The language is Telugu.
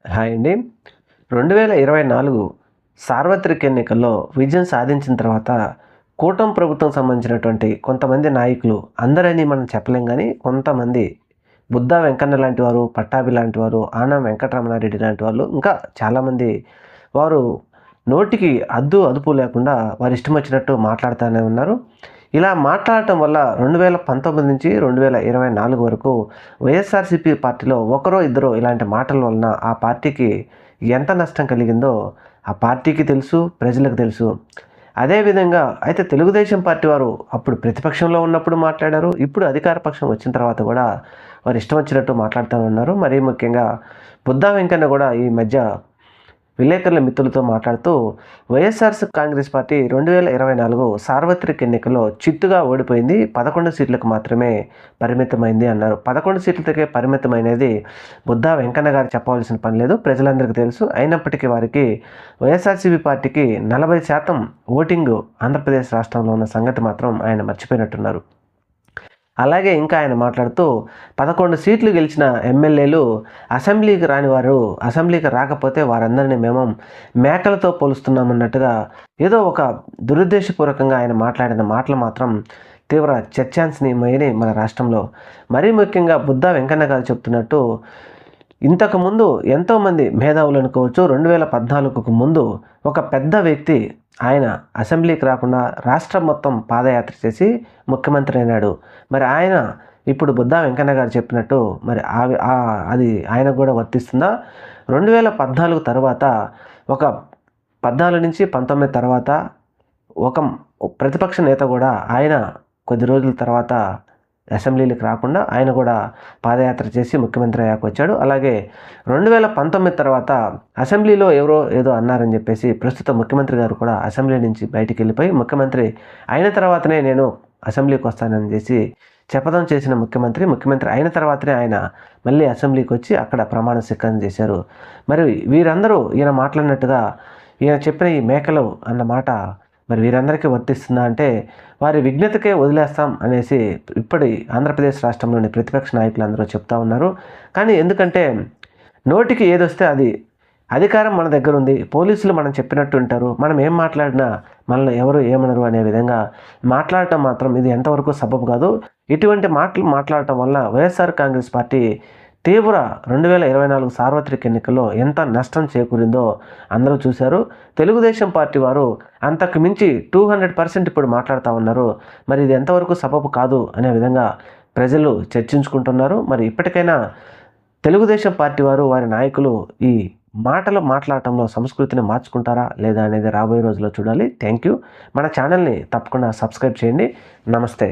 హాయ్ అండి. 2024 సార్వత్రిక ఎన్నికల్లో విజయం సాధించిన తర్వాత కూటమి ప్రభుత్వం సంబంధించినటువంటి కొంతమంది నాయకులు, అందరని మనం చెప్పలేం గానీ, కొంతమంది బుద్దా వెంకన్న లాంటి వారు, పట్టాభి లాంటి వారు, ఆనం వెంకటరమణారెడ్డి లాంటి వాళ్ళు, ఇంకా చాలామంది వారు నోటికి అదుపు లేకుండా వారి ఇష్టం వచ్చినట్టు మాట్లాడుతూనే ఉన్నారు. ఇలా మాట్లాడటం వల్ల 2019 నుంచి 2024 వరకు వైఎస్ఆర్సీపీ పార్టీలో ఒకరో ఇద్దరో ఇలాంటి మాటల వలన ఆ పార్టీకి ఎంత నష్టం కలిగిందో ఆ పార్టీకి తెలుసు, ప్రజలకు తెలుసు. అదేవిధంగా అయితే తెలుగుదేశం పార్టీ వారు అప్పుడు ప్రతిపక్షంలో ఉన్నప్పుడు మాట్లాడారు. ఇప్పుడు అధికార పక్షం వచ్చిన తర్వాత కూడా వారు ఇష్టం వచ్చినట్టు మాట్లాడుతూ ఉన్నారు. మరీ ముఖ్యంగా బుద్దా వెంకన్న కూడా ఈ మధ్య విలేకరుల మిత్రులతో మాట్లాడుతూ వైఎస్ఆర్ కాంగ్రెస్ పార్టీ 2024 సార్వత్రిక ఎన్నికల్లో చిత్తుగా ఓడిపోయింది, 11 సీట్లకు మాత్రమే పరిమితమైంది అన్నారు. 11 సీట్లకే పరిమితమైనది బుద్దా వెంకన్న గారు చెప్పవలసిన పని లేదు, ప్రజలందరికీ తెలుసు. అయినప్పటికీ వారికి వైఎస్ఆర్సీపీ పార్టీకి 40% ఓటింగు ఆంధ్రప్రదేశ్ రాష్ట్రంలో ఉన్న సంగతి మాత్రం ఆయన మర్చిపోయినట్టున్నారు. అలాగే ఇంకా ఆయన మాట్లాడుతూ 11 సీట్లు గెలిచిన ఎమ్మెల్యేలు అసెంబ్లీకి రాని వారు, అసెంబ్లీకి రాకపోతే వారందరినీ మేము మేకలతో పోలుస్తున్నామన్నట్టుగా ఏదో ఒక దురుద్దేశపూర్వకంగా ఆయన మాట్లాడిన మాటలు మాత్రం తీవ్ర చర్చాంశనీయమైనవి మన రాష్ట్రంలో. మరీ ముఖ్యంగా బుద్దా వెంకన్న గారు చెప్తున్నట్టు ఇంతకుముందు ఎంతోమంది మేధావులు అనుకోవచ్చు, 2014కు ముందు ఒక పెద్ద వ్యక్తి ఆయన అసెంబ్లీకి రాకుండా రాష్ట్రం మొత్తం పాదయాత్ర చేసి ముఖ్యమంత్రి అయినాడు. మరి ఆయన ఇప్పుడు బుద్దా వెంకన్న గారు చెప్పినట్టు మరి అది ఆయనకు కూడా వర్తిస్తుందా? 2014 తర్వాత ఒక 14 నుంచి 19 తర్వాత ఒక ప్రతిపక్ష నేత కూడా ఆయన కొద్ది రోజుల తర్వాత అసెంబ్లీలకు రాకుండా ఆయన కూడా పాదయాత్ర చేసి ముఖ్యమంత్రి అయ్యాక వచ్చాడు. అలాగే 2019 తర్వాత అసెంబ్లీలో ఎవరో ఏదో అన్నారని చెప్పేసి ప్రస్తుత ముఖ్యమంత్రి గారు కూడా అసెంబ్లీ నుంచి బయటికి వెళ్ళిపోయి ముఖ్యమంత్రి అయిన తర్వాతనే నేను అసెంబ్లీకి వస్తానని చేసి శపథం చేసిన ముఖ్యమంత్రి అయిన తర్వాతనే ఆయన మళ్ళీ అసెంబ్లీకి వచ్చి అక్కడ ప్రమాణ స్వీకారం చేశారు. మరి వీరందరూ ఈయన మాట్లాడినట్టుగా ఈయన చెప్పిన ఈ మేకలు అన్న మాట మరి వీరందరికీ వర్తిస్తుందా అంటే వారి విజ్ఞతకే వదిలేస్తాం అనేసి ఇప్పటి ఆంధ్రప్రదేశ్ రాష్ట్రంలోని ప్రతిపక్ష నాయకులు అందరూ చెప్తా ఉన్నారు. కానీ ఎందుకంటే నోటికి ఏదొస్తే అది, అధికారం మన దగ్గర ఉంది, పోలీసులు మనం చెప్పినట్టు ఉంటారు, మనం ఏం మాట్లాడినా మనల్ని ఎవరు ఏమనరు అనే విధంగా మాట్లాడటం మాత్రం ఇది ఎంతవరకు సబబు కాదు. ఇటువంటి మాటలు మాట్లాడటం వల్ల వైఎస్ఆర్ కాంగ్రెస్ పార్టీ తీవ్ర 2024 సార్వత్రిక ఎన్నికల్లో ఎంత నష్టం చేకూరిందో అందరూ చూశారు. తెలుగుదేశం పార్టీ వారు అంతకు మించి 200% ఇప్పుడు మాట్లాడుతూ ఉన్నారు. మరి ఇది ఎంతవరకు సబబు కాదు అనే విధంగా ప్రజలు చర్చించుకుంటున్నారు. మరి ఇప్పటికైనా తెలుగుదేశం పార్టీ వారు, వారి నాయకులు ఈ మాటలు మాట్లాడటంలో సంస్కృతిని మార్చుకుంటారా లేదా అనేది రాబోయే రోజుల్లో చూడాలి. Thank you. మన ఛానల్ని తప్పకుండా సబ్స్క్రైబ్ చేయండి. నమస్తే.